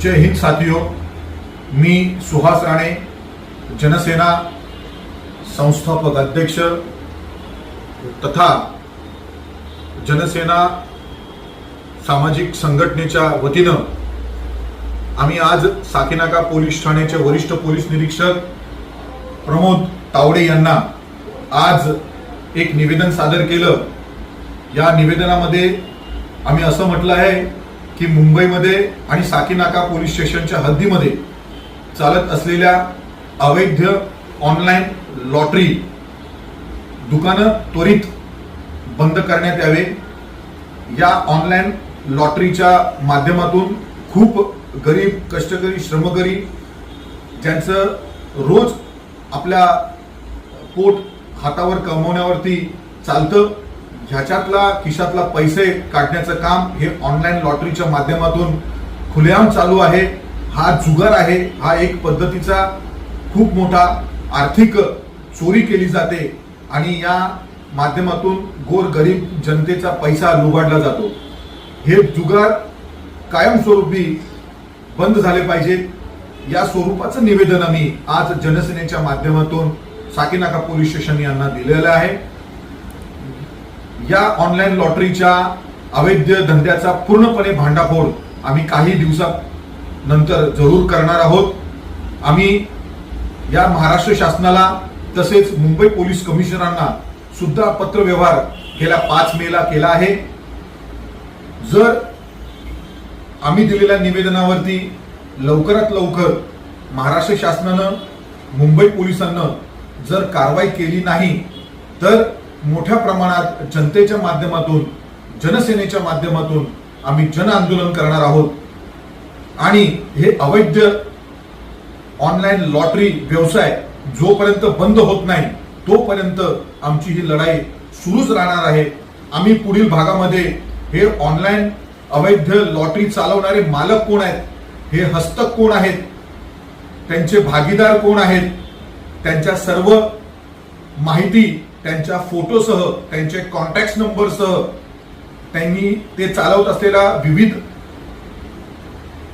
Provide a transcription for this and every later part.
जय हिंद साथियों, मी सुहास राणे, जनसेना संस्थापक अध्यक्ष तथा जनसेना सामाजिक संघटनेच्या वतीनं आम्ही आज साकीनाका पोलीस ठाण्याचे वरिष्ठ पोलीस निरीक्षक प्रमोद तावडे यांना आज एक निवेदन सादर केलं। या निवेदनामध्ये आम्ही असं म्हटलं आहे की मुंबईमध्ये आणि साकीनाका पोलीस स्टेशनच्या हद्दीमध्ये चालत असलेल्या अवैध ऑनलाईन लॉटरी दुकानं त्वरित बंद करण्यात यावे। या ऑनलाईन लॉटरीच्या माध्यमातून खूप गरीब, कष्टकरी, श्रमकरी ज्यांचं रोज आपल्या पोट हातावर कमवण्यावरती चालतं, ह्याच्यातला खिशातला पैसे काढण्याचं काम हे ऑनलाईन लॉटरीच्या माध्यमातून खुलेआम चालू आहे। हा जुगार आहे, हा एक पद्धतीचा खूप मोठा आर्थिक चोरी केली जाते आणि या माध्यमातून गोरगरीब जनतेचा पैसा लुबाडला जातो। हे जुगार कायमस्वरूपी बंद झाले पाहिजे, या स्वरूपाचं निवेदन आम्ही आज जनसेनेच्या माध्यमातून साकीनाका पोलीस स्टेशन यांना दिलेलं आहे। या ऑनलाईन लॉटरीच्या अवैध धंद्याचा पूर्णपणे भांडाफोड आम्ही काही दिवसानंतर जरूर करणार आहोत। आम्ही या महाराष्ट्र शासनाला तसेच मुंबई पोलीस कमिशनरांना सुद्धा पत्रव्यवहार गेल्या 5 मेला केला आहे। जर आम्ही दिलेल्या निवेदनावरती लवकरात लवकर महाराष्ट्र शासनानं मुंबई पोलिसांना जर कारवाई केली नाही तर मोठ्या प्रमाणात जनतेच्या माध्यमातून, जनसेनेच्या माध्यमातून आम्ही जन आंदोलन करणार आहोत आणि हे अवैध ऑनलाईन लॉटरी व्यवसाय जोपर्यंत बंद होत नाही तोपर्यंत आमची ही लढाई सुरूच राहणार आहे। आम्ही पुढील भागामध्ये हे ऑनलाईन अवैध लॉटरी चालवणारे मालक कोण आहेत, हे हस्तक कोण आहेत, त्यांचे भागीदार कोण आहेत, त्यांच्या सर्व माहिती त्यांच्या फोटोसह, त्यांचे कॉन्टॅक्ट नंबरसह, त्यांनी ते चालवत असलेल्या विविध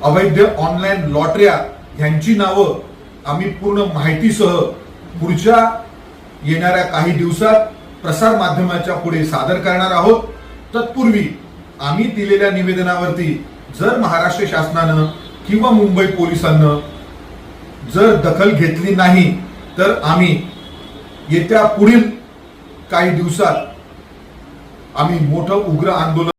अवैध ऑनलाईन लॉटऱ्या यांची नावं आम्ही पूर्ण माहितीसह पुढच्या येणाऱ्या काही दिवसात प्रसार माध्यमाच्या पुढे सादर करणार आहोत। तत्पूर्वी आम्ही दिलेल्या निवेदनावरती जर महाराष्ट्र शासनानं किंवा मुंबई पोलिसांना जर दखल घेतली नाही तर आम्ही येत्या पुढील काही दिवसात आम्ही मोठं उग्र आंदोलन